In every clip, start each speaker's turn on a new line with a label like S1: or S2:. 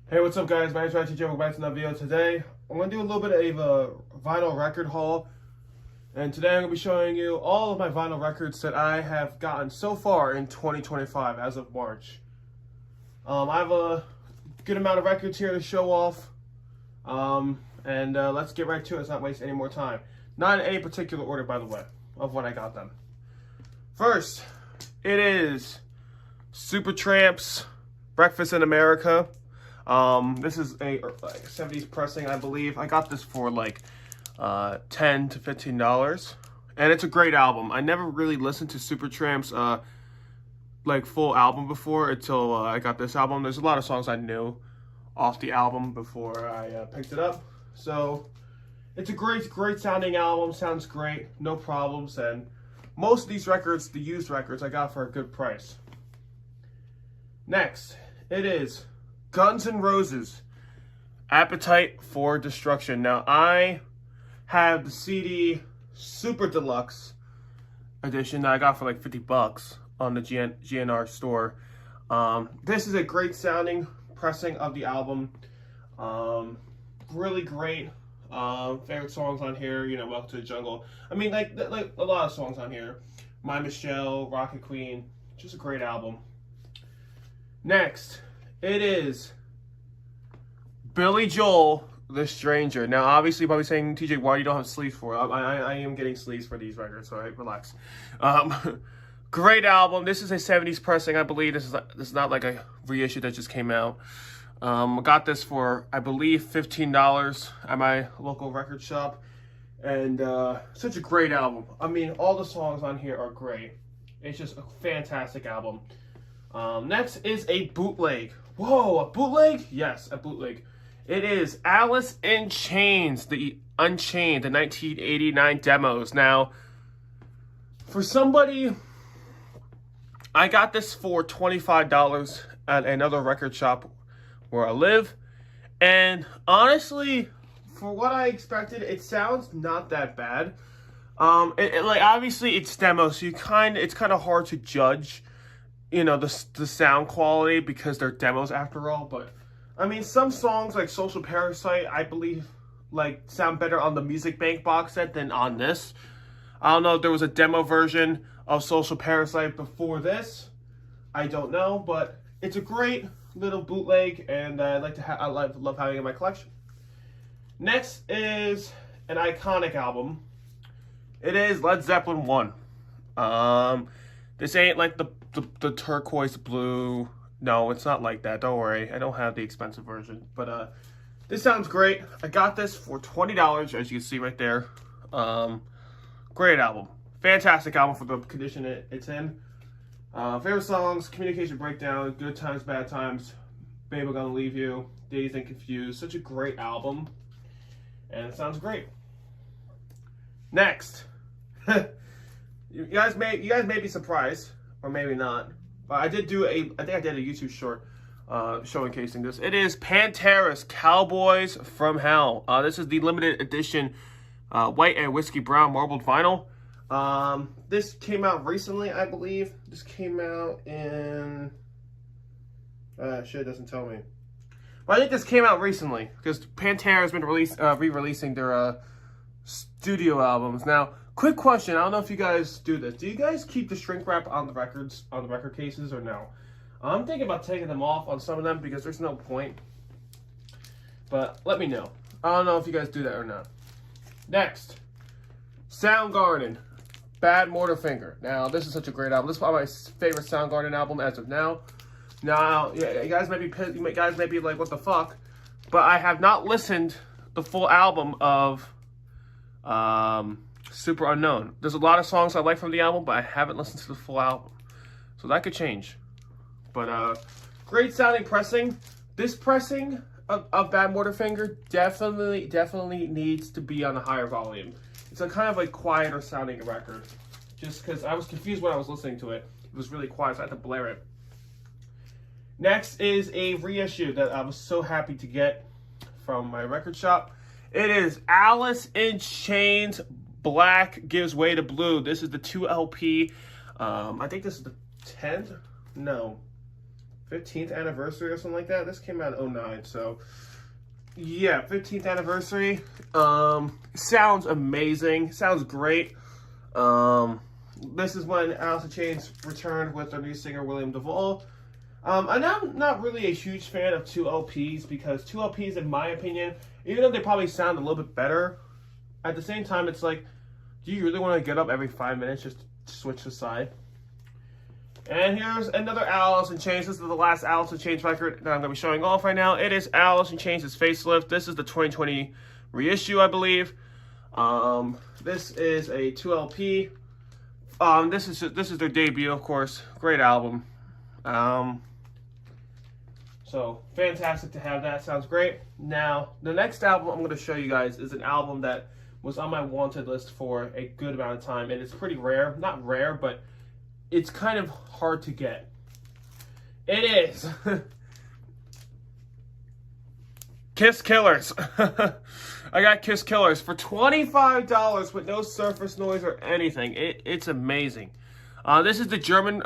S1: Hey, what's up, guys? My name's Ryan TJ. Welcome back to another video. Today, I'm going to do a little bit of a vinyl record haul. And today, I'm going to be showing you all of my vinyl records that I have gotten so far in 2025 as of March. I have a good amount of records here to show off. Let's get right to it. Let's not waste any more time. Not in any particular order, by the way, of when I got them. First, it is Supertramp's Breakfast in America. This is a 70s pressing, I believe. I got this for like $10 to $15, and it's a great album. I never really listened to Supertramp's like full album before until I got this album. There's a lot of songs I knew off the album before I picked it up. So it's a great sounding album. Sounds great, no problems, and most of these records, the used records, I got for a good price. Next, it is Guns N' Roses, Appetite for Destruction. Now, I have the CD Super Deluxe edition that I got for like $50 on the GNR store. This is a great sounding pressing of the album. Really great. Favorite songs on here, you know, Welcome to the Jungle. I mean, like a lot of songs on here. My Michelle, Rocket Queen, just a great album. Next, it is Billy Joel, The Stranger. Now, obviously, you're probably saying, TJ, why you don't have sleeves for it? I am getting sleeves for these records, all right? Relax. Great album. This is a 70s pressing, I believe. This is not like a reissue that just came out. I got this for, I believe, $15 at my local record shop. And such a great album. I mean, all the songs on here are great. It's just a fantastic album. Next is a bootleg. Whoa, a bootleg? Yes, a bootleg. It is Alice in Chains, the Unchained, the 1989 demos. Now, for somebody, I got this for $25 at another record shop where I live. And honestly, for what I expected, it sounds not that bad. Like, obviously, it's demo, so it's kind of hard to judge, you know, the sound quality because they're demos after all. But I mean, some songs like Social Parasite, I believe, like, sound better on the Music Bank box set than on this. I don't know if there was a demo version of Social Parasite before this. I don't know, but it's a great little bootleg, and I love having it in my collection. Next is an iconic album. It is Led Zeppelin 1. This ain't like the turquoise blue. No, it's not like that. Don't worry. I don't have the expensive version. But this sounds great. I got this for $20, as you can see right there. Great album. Fantastic album for the condition it's in. Favorite songs, Communication Breakdown, Good Times, Bad Times, Babe, I'm Gonna Leave You, Dazed and Confused. Such a great album. And it sounds great. Next. You guys may be surprised, or maybe not. But I think I did a YouTube short showcasing this. It is Pantera's Cowboys from Hell. This is the limited edition white and whiskey brown marbled vinyl. This came out recently, I believe. This came out in shit, it doesn't tell me. But I think this came out recently because Pantera has been re-releasing their studio albums. Now, quick question. I don't know if you guys do this. Do you guys keep the shrink wrap on the record cases, or no? I'm thinking about taking them off on some of them because there's no point. But let me know. I don't know if you guys do that or not. Next, Soundgarden, Bad Motorfinger. Now, this is such a great album. This is probably my favorite Soundgarden album as of now. Now, yeah, you guys may be pissed. You guys may be like, what the fuck? But I have not listened the full album of Super Unknown. There's a lot of songs I like from the album, but I haven't listened to the full album. So that could change. But great sounding pressing. This pressing of Bad Motorfinger definitely needs to be on a higher volume. It's a kind of like quieter sounding record. Just because I was confused when I was listening to it. It was really quiet, so I had to blare it. Next is a reissue that I was so happy to get from my record shop. It is Alice in Chains, Black Gives Way to Blue. This is the 2 LP. I think this is the 10th? No. 15th anniversary or something like that. This came out in 09, so yeah, 15th anniversary. Sounds amazing. Sounds great. This is when Alice in Chains returned with their new singer, William DeVoe. I'm not really a huge fan of 2 LPs because 2 LPs, in my opinion, even though they probably sound a little bit better, at the same time, it's like, do you really want to get up every 5 minutes just to switch the side? And here's another Alice in Chains. This is the last Alice in Chains record that I'm going to be showing off right now. It is Alice in Chains' Facelift. This is the 2020 reissue, I believe. This is a 2 LP. This is their debut, of course. Great album. So fantastic to have that. Sounds great. Now, the next album I'm going to show you guys is an album that was on my wanted list for a good amount of time, and it's pretty rare. Not rare, but it's kind of hard to get. It is Kiss Killers. I got Kiss Killers for $25 with no surface noise or anything. It's amazing. This is the German,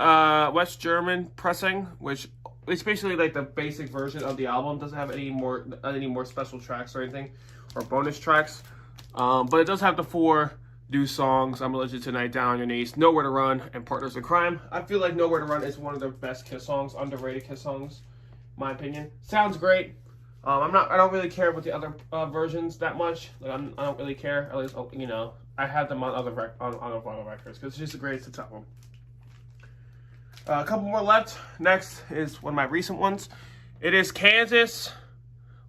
S1: West German pressing, which it's basically like the basic version of the album. Doesn't have any more special tracks or anything, or bonus tracks. But it does have the 4 new songs: I'm Allergic Tonight, Down on Your Knees, Nowhere to Run, and Partners in Crime. I feel like Nowhere to Run is one of the best Kiss songs, underrated Kiss songs, in my opinion. Sounds great. I don't really care about the other versions that much. Like I don't really care. At least I have them on other vinyl records because it's just the greatest to tell them. A couple more left. Next is one of my recent ones. It is Kansas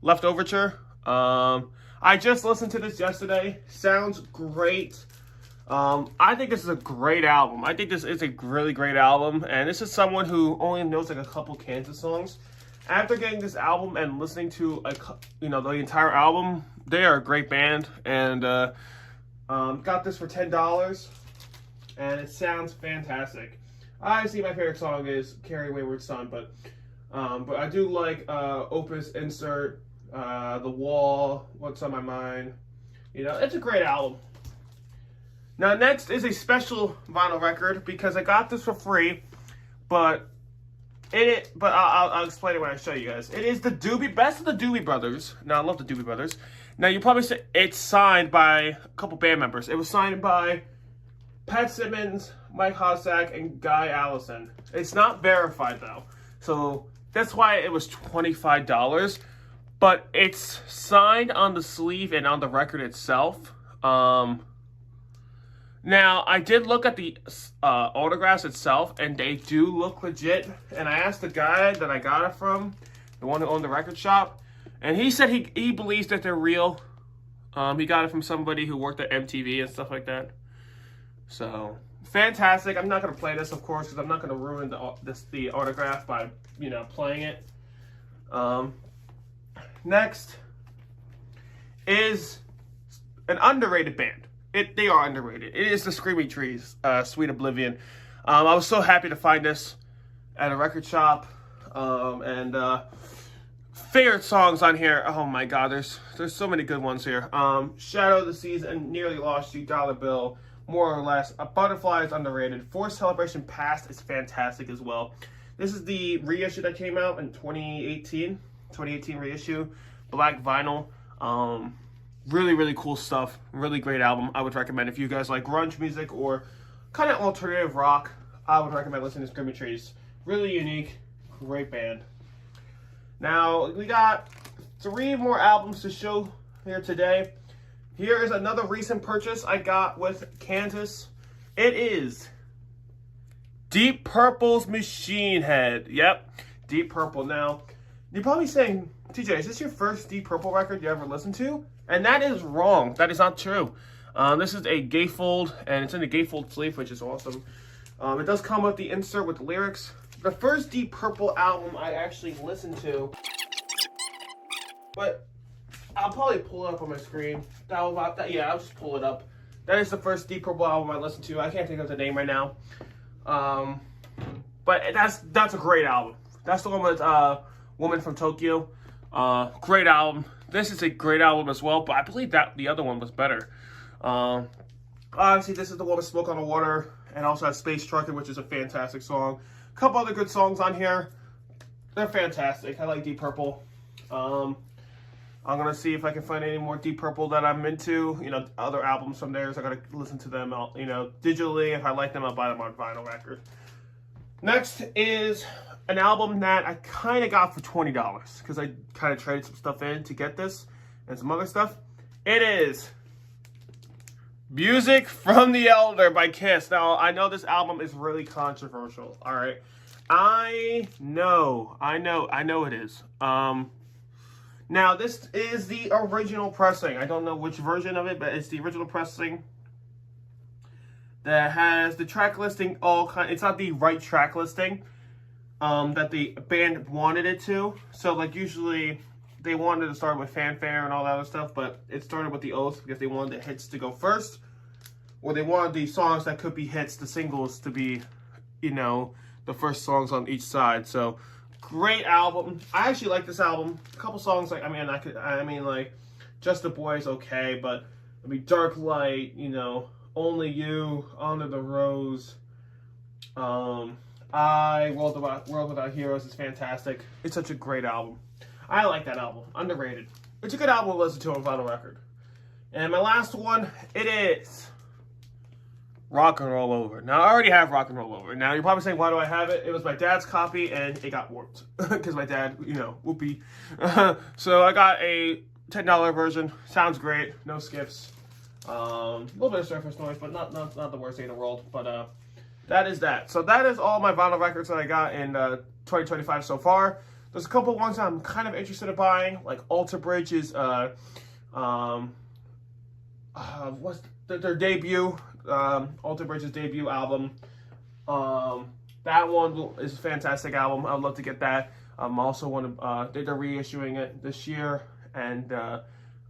S1: Leftoverture. I just listened to this yesterday. Sounds great. I think this is a great album. I think this is a really great album. And this is someone who only knows like a couple Kansas songs. After getting this album and listening to the entire album, they are a great band. And got this for $10. And it sounds fantastic. Obviously, my favorite song is "Carry Wayward Son," but I do like Opus Insert, The Wall, What's on My Mind. It's a great album. Now, next is a special vinyl record because I got this for free, but I'll explain it when I show you guys. It is the best of the Doobie Brothers. Now, I love the Doobie Brothers. Now, you probably say it's signed by a couple band members. It was signed by Pat Simmons, Mike Hossack, and Guy Allison. It's not verified though, so that's why it was $25. But it's signed on the sleeve and on the record itself. Now I did look at the autographs itself, and they do look legit. And I asked the guy that I got it from, the one who owned the record shop, and he said he believes that they're real. He got it from somebody who worked at MTV and stuff like that. So fantastic. I'm not going to play this, of course, because I'm not going to ruin the autograph by playing it. Next is an underrated band. They are underrated. It is the Screaming Trees, Sweet Oblivion. I was so happy to find this at a record shop. Favorite songs on here. Oh my God, there's so many good ones here. Shadow of the Seas and Nearly Lost You, Dollar Bill, More or Less. A Butterfly is underrated. Forced Celebration Past is fantastic as well. This is the reissue that came out in 2018 reissue. Black vinyl. Really, really cool stuff. Really great album. I would recommend if you guys like grunge music or kind of alternative rock. I would recommend listening to Screaming Trees. Really unique. Great band. Now, we got 3 more albums to show here today. Here is another recent purchase I got with Kansas. It is Deep Purple's Machine Head. Yep, Deep Purple. Now, you're probably saying, TJ, is this your first Deep Purple record you ever listened to? And that is wrong. That is not true. This is a gatefold, and it's in the gatefold sleeve, which is awesome. It does come with the insert with the lyrics. The first Deep Purple album I actually listened to, but I'll probably pull it up on my screen. Yeah, I'll just pull it up. That is the first Deep Purple album I listened to. I can't think of the name right now. But that's a great album. That's the one with Woman from Tokyo. Great album. This is a great album as well, but I believe that the other one was better. Obviously, this is the one with Smoke on the Water, and also has Space Truckin', which is a fantastic song. A couple other good songs on here. they're fantastic. I like Deep Purple. I'm gonna see if I can find any more Deep Purple that I'm into. You know, other albums from theirs. I gotta listen to them, you know, digitally. If I like them, I'll buy them on vinyl record. Next is an album that I kind of got for $20 because I kind of traded some stuff in to get this and some other stuff. It is Music from the Elder by Kiss. Now, I know this album is really controversial, all right? I know it is. Now, this is the original pressing. I don't know which version of it, but it's the original pressing that has the track listing it's not the right track listing that the band wanted it to. So, like, usually they wanted to start with Fanfare and all that other stuff, but it started with the Oath because they wanted the hits to go first, or they wanted the songs that could be hits, the singles, to be, you know, the first songs on each side. So, great album. I actually like this album. A couple songs, like, like, Just a Boy is okay, but, I mean, Dark Light, you know, Only You, Under the Rose, World Without Heroes is fantastic. It's such a great album. I like that album. Underrated. It's a good album to listen to on vinyl record. And my last one, it is Rock and Roll Over. Now, I already have Rock and Roll Over. Now, you're probably saying, why do I have it? It was my dad's copy, and it got warped. Because my dad, you know, whoopee. So, I got a $10 version. Sounds great. No skips. A little bit of surface noise, but not the worst thing in the world. But that is that. So, that is all my vinyl records that I got in 2025 so far. There's a couple ones I'm kind of interested in buying, like Alter Bridge's, what's their debut, Alter Bridge's debut album. That one is a fantastic album. I'd love to get that. Also want to, they're reissuing it this year, and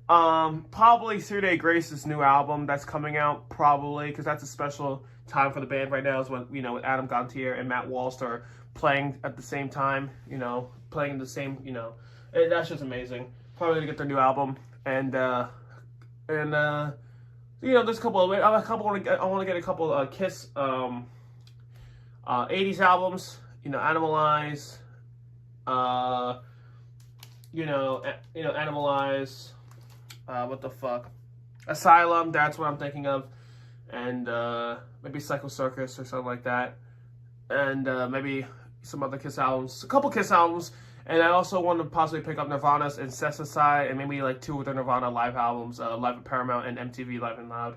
S1: probably Sir Grace's new album that's coming out, probably, because that's a special time for the band right now, is when, you know, Adam Gontier and Matt Walsh are playing at the same time, you know, playing the same, you know, that's just amazing. Probably gonna get their new album, and you know, there's a couple. I want to get a couple Kiss 80s albums. You know, Animalize. Animalize. What the fuck? Asylum. That's what I'm thinking of, and maybe Psycho Circus or something like that, and maybe some other Kiss albums, a couple Kiss albums, and I also want to possibly pick up Nirvana's Incesticide, and maybe like 2 of their Nirvana live albums, Live at Paramount and MTV Live and Loud.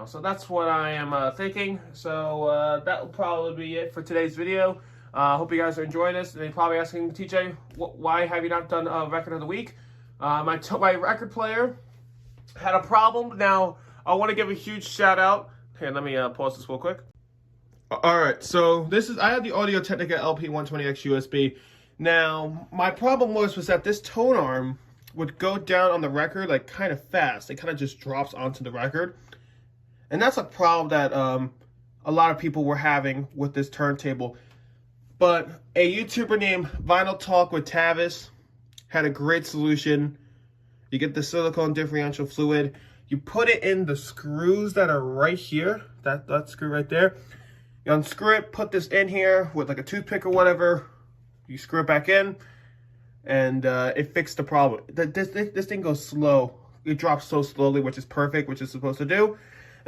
S1: So that's what I am thinking. So that will probably be it for today's video. Hope you guys are enjoying this. And you're probably asking, TJ, why have you not done a record of the week? My record player had a problem. Now, I want to give a huge shout out. Here, let me pause this real quick. Alright, so I have the Audio-Technica LP120X USB. Now, my problem was that this tone arm would go down on the record, like, kind of fast. It kind of just drops onto the record. And that's a problem that a lot of people were having with this turntable. But a YouTuber named Vinyl Talk with Tavis had a great solution. You get the silicone differential fluid. You put it in the screws that are right here. That screw right there. You unscrew it, put this in here with like a toothpick or whatever. You screw it back in, and it fixed the problem. This thing goes slow. It drops so slowly, which is perfect, which it's supposed to do.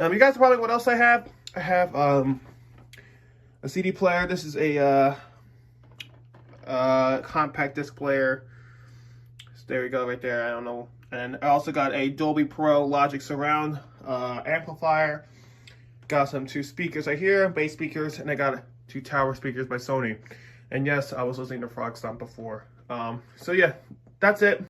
S1: You guys are probably, what else I have? I have a CD player. This is a compact disc player. So there we go, right there. I don't know. And I also got a Dolby Pro Logic Surround amplifier. Got some 2 speakers right here, bass speakers, and I got 2 tower speakers by Sony. And yes, I was listening to Frog Stomp before. So yeah, that's it.